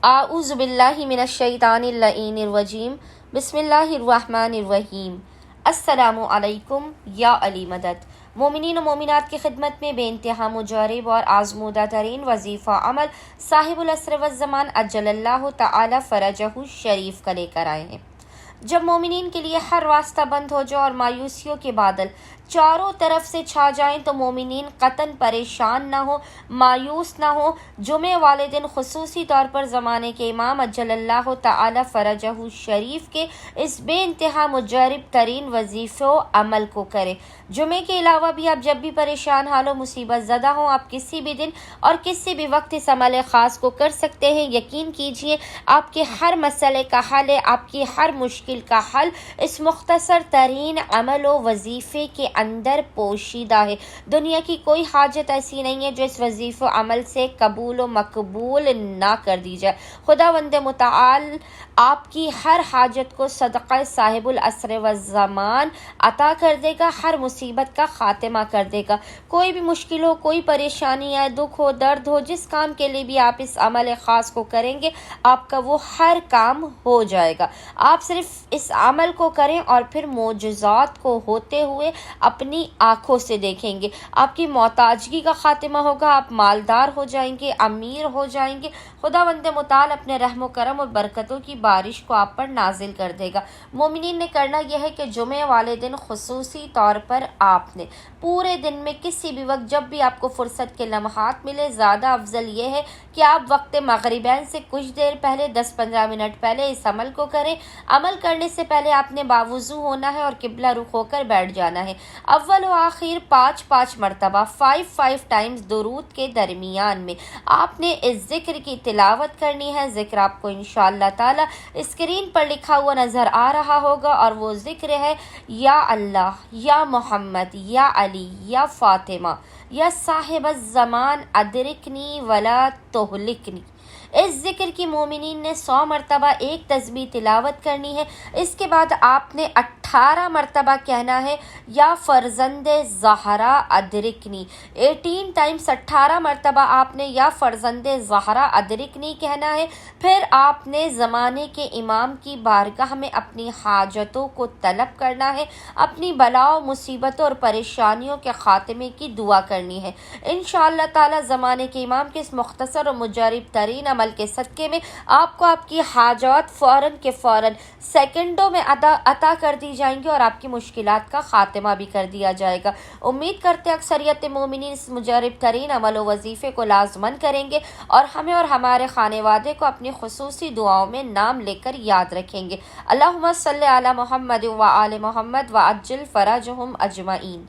اعوذ باللہ من الشیطان اللعین الرجیم بسم اللہ الرحمن الرحیم۔ السلام علیکم یا علی مدد۔ مومنین و مومنات کی خدمت میں بے انتہا مجرب اور آزمودہ ترین وظیفہ عمل صاحب العصر والزمان اجل اللہ تعالی فرجہ شریف کا لے کر آئے ہیں۔ جب مومنین کے لیے ہر راستہ بند ہو جائے اور مایوسیوں کے بادل چاروں طرف سے چھا جائیں تو مومنین قطعاً پریشان نہ ہو، مایوس نہ ہو۔ جمعے والے دن خصوصی طور پر زمانے کے امام اجل اللہ تعالی فرجہ شریف کے اس بے انتہا مجرب ترین وظیفے و عمل کو کریں۔ جمعے کے علاوہ بھی آپ جب بھی پریشان حال و مصیبت زدہ ہوں، آپ کسی بھی دن اور کسی بھی وقت اس عمل خاص کو کر سکتے ہیں۔ یقین کیجئے آپ کے ہر مسئلے کا حل ہے، آپ کی ہر مشکل کا حل اس مختصر ترین عمل و وظیفے کے اندر پوشیدہ ہے۔ دنیا کی کوئی حاجت ایسی نہیں ہے جو اس وظیفہ عمل سے قبول و مقبول نہ کر دی جائے۔ خداوند متعال آپ کی ہر حاجت کو صدقہ صاحب العصر والزمان عطا کر دے گا، ہر مصیبت کا خاتمہ کر دے گا۔ کوئی بھی مشکل ہو، کوئی پریشانی آئے، دکھ ہو، درد ہو، جس کام کے لیے بھی آپ اس عمل خاص کو کریں گے آپ کا وہ ہر کام ہو جائے گا۔ آپ صرف اس عمل کو کریں اور پھر معجزات کو ہوتے ہوئے اپنی آنکھوں سے دیکھیں گے۔ آپ کی محتاجگی کا خاتمہ ہوگا، آپ مالدار ہو جائیں گے، امیر ہو جائیں گے۔ خداوند متعال اپنے رحم و کرم اور برکتوں کی بارش کو آپ پر نازل کر دے گا۔ مومنین نے کرنا یہ ہے کہ جمعے والے دن خصوصی طور پر آپ نے پورے دن میں کسی بھی وقت جب بھی آپ کو فرصت کے لمحات ملے، زیادہ افضل یہ ہے کہ آپ وقت مغربین سے کچھ دیر پہلے 10-15 منٹ پہلے اس عمل کو کریں۔ عمل کرنے سے پہلے آپ نے باوضو ہونا ہے اور قبلہ رخ ہو کر بیٹھ جانا ہے۔ اول و آخر 5 مرتبہ 5 ٹائمز درود کے درمیان میں آپ نے اس ذکر کی تلاوت کرنی ہے۔ ذکر آپ کو انشاءاللہ تعالی اسکرین پر لکھا ہوا نظر آ رہا ہوگا، اور وہ ذکر ہے یا اللہ، یا محمد، یا علی، یا فاطمہ، یا صاحب الزمان ادرکنی ولا تہلکنی۔ اس ذکر کی مومنین نے 100 مرتبہ ایک تسبیح تلاوت کرنی ہے۔ اس کے بعد آپ نے 18 مرتبہ کہنا ہے یا فرزند زہرا ادرکنی۔ 18 ٹائمز 18 مرتبہ آپ نے یا فرزند زہرا ادرکنی کہنا ہے۔ پھر آپ نے زمانے کے امام کی بارگاہ میں اپنی حاجتوں کو طلب کرنا ہے، اپنی بلاؤں، مصیبتوں اور پریشانیوں کے خاتمے کی دعا کرنی ہے۔ انشاءاللہ تعالی زمانے کے امام کے اس مختصر اور مجرب ترین عمل کے صدقے میں آپ کو آپ کی حاجات فوراً کے فوراً سیکنڈوں میں عطا کر دی جائیں گی اور آپ کی مشکلات کا خاتمہ بھی کر دیا جائے گا۔ امید کرتے اکثریت مومنین اس مجرب ترین عمل و وظیفے کو لازمن کریں گے اور ہمیں اور ہمارے خانے وادے کو اپنی خصوصی دعاؤں میں نام لے کر یاد رکھیں گے۔ اللہم صلی علی محمد و آل محمد و عجل فرجہم اجمعین۔